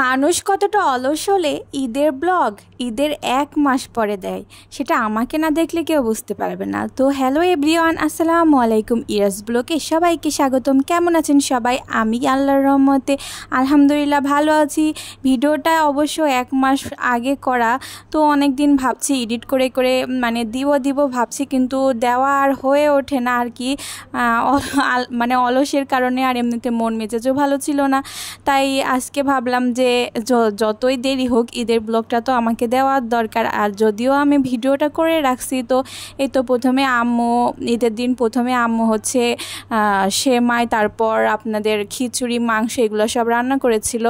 মানুষ কতটা অলস হলে ঈদের ব্লগ ঈদের 1 মাস পরে দেয়, সেটা আমাকে না দেখলে কেউ বুঝতে পারবে না। তো হ্যালো এভরিওয়ান, আসসালামু আলাইকুম। ইরাস ব্লগে সবাইকে স্বাগতম। কেমন আছেন সবাই? আমি আল্লাহর রহমতে আলহামদুলিল্লাহ ভালো আছি। ভিডিওটা অবশ্য 1 মাস আগে করা, তো অনেক দিন ভাবছি এডিট করে করে মানে দিব ভাবছি, কিন্তু দেওয়া আর হয়ে ওঠে না আর কি। মানে অলসের কারণে, আর এমনিতে মন মেজাজও ভালো ছিল না। তাই আজকে ভাবলাম যে যতই দেরি হোক ঈদের ব্লগটা তো আমাকে দেওয়ার দরকার। আর যদিও আমি ভিডিওটা করে রাখছি, তো এই তো প্রথমে আম্মু ঈদের দিন আম্মু হচ্ছে সেমাই, তারপর আপনাদের খিচুড়ি, মাংস, এগুলো সব রান্না করেছিল।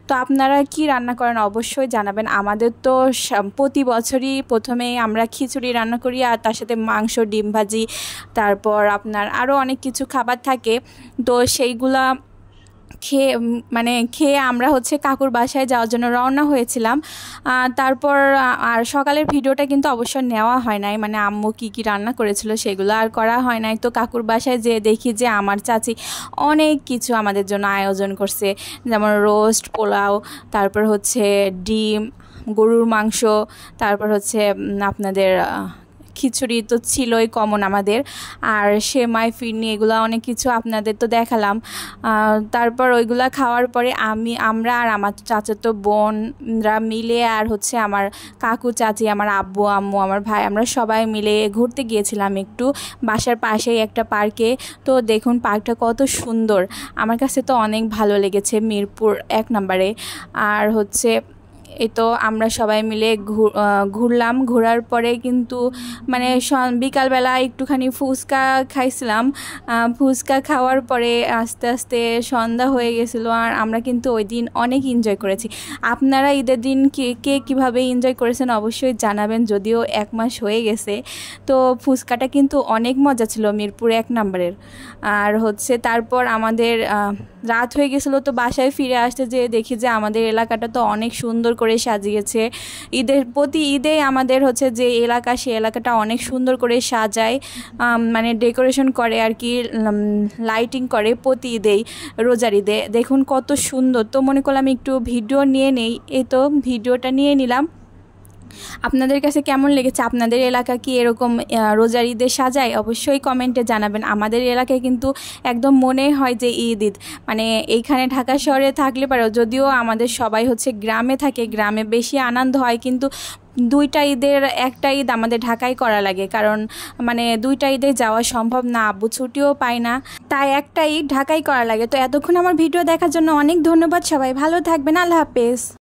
তো আপনারা কি রান্না করেন অবশ্যই জানাবেন। আমাদের তো প্রতি বছরই প্রথমেই আমরা খিচুড়ি রান্না করি, আর তার সাথে মাংস, ডিম ভাজি, তারপর আপনার আরও অনেক কিছু খাবার থাকে। তো সেইগুলা খেয়ে আমরা হচ্ছে কাকুর বাসায় যাওয়ার জন্য রওনা হয়েছিলাম। তারপর আর সকালের ভিডিওটা কিন্তু অবশ্য নেওয়া হয় নাই, মানে আম্মু কি রান্না করেছিল সেগুলো আর করা হয় নাই। তো কাকুর বাসায় যেয়ে দেখি যে আমার চাচি অনেক কিছু আমাদের জন্য আয়োজন করছে, যেমন রোস্ট, পোলাও, তারপর হচ্ছে ডিম, গরুর মাংস, তারপর হচ্ছে আপনাদের খিচুড়ি তো ছিলই কমন আমাদের, আর সেমাই, ফিরনি, এগুলো অনেক কিছু আপনাদের তো দেখালাম। তারপর ওইগুলা খাওয়ার পরে আমরা আর আমার চাচাতো বোনরা মিলে, আর হচ্ছে আমার কাকু, চাচি, আমার আব্বু, আম্মু, আমার ভাই, আমরা সবাই মিলে ঘুরতে গিয়েছিলাম একটু বাসার পাশেই একটা পার্কে। তো দেখুন পার্কটা কত সুন্দর, আমার কাছে তো অনেক ভালো লেগেছে, মিরপুর 1 নম্বরে। আর হচ্ছে এই তো আমরা সবাই মিলে ঘুরলাম। ঘোরার পরে কিন্তু মানে বিকালবেলা একটুখানি ফুচকা খাইছিলাম। ফুচকা খাওয়ার পরে আস্তে আস্তে সন্ধ্যা হয়ে গেছিলো, আর আমরা কিন্তু ওই দিন অনেক এনজয় করেছি। আপনারা ঈদের দিন কে কীভাবে এনজয় করেছেন অবশ্যই জানাবেন, যদিও 1 মাস হয়ে গেছে। তো ফুচকাটা কিন্তু অনেক মজা ছিল মিরপুর 1 নম্বরের। আর হচ্ছে তারপর আমাদের রাত হয়ে গেছিলো, তো বাসায় ফিরে আসতে যেয়ে দেখি যে আমাদের এলাকাটা তো অনেক সুন্দর করে সাজিয়েছে। প্রতি ঈদে আমাদের হচ্ছে যে এলাকা, সেই এলাকাটা অনেক সুন্দর করে সাজায়, মানে ডেকোরেশন করে আর কি, লাইটিং করে প্রতি ঈদেই, রোজার ঈদে। দেখুন কত সুন্দর। তো মনে করলাম একটু ভিডিও নিয়ে নেই, এই তো ভিডিওটা নিয়ে নিলাম। আপনাদের কাছে কেমন লেগেছে? আপনাদের এলাকা কি এরকম রোজার ঈদে সাজায়? অবশ্যই কমেন্টে জানাবেন। আমাদের এলাকায় কিন্তু একদম মনে হয় যে ঈদ, মানে এইখানে ঢাকা শহরে থাকলে পারেও, যদিও আমাদের সবাই হচ্ছে গ্রামে থাকে, গ্রামে বেশি আনন্দ হয়, কিন্তু 2টা ঈদের একটা ঈদ আমাদের ঢাকায় করা লাগে, কারণ মানে 2টা ঈদে যাওয়া সম্ভব না, আব্বু ছুটিও পায় না, তাই একটা ঈদ ঢাকায় করা লাগে। তো এতক্ষণ আমার ভিডিও দেখার জন্য অনেক ধন্যবাদ। সবাই ভালো থাকবেন। আল্লাহ হাফেজ।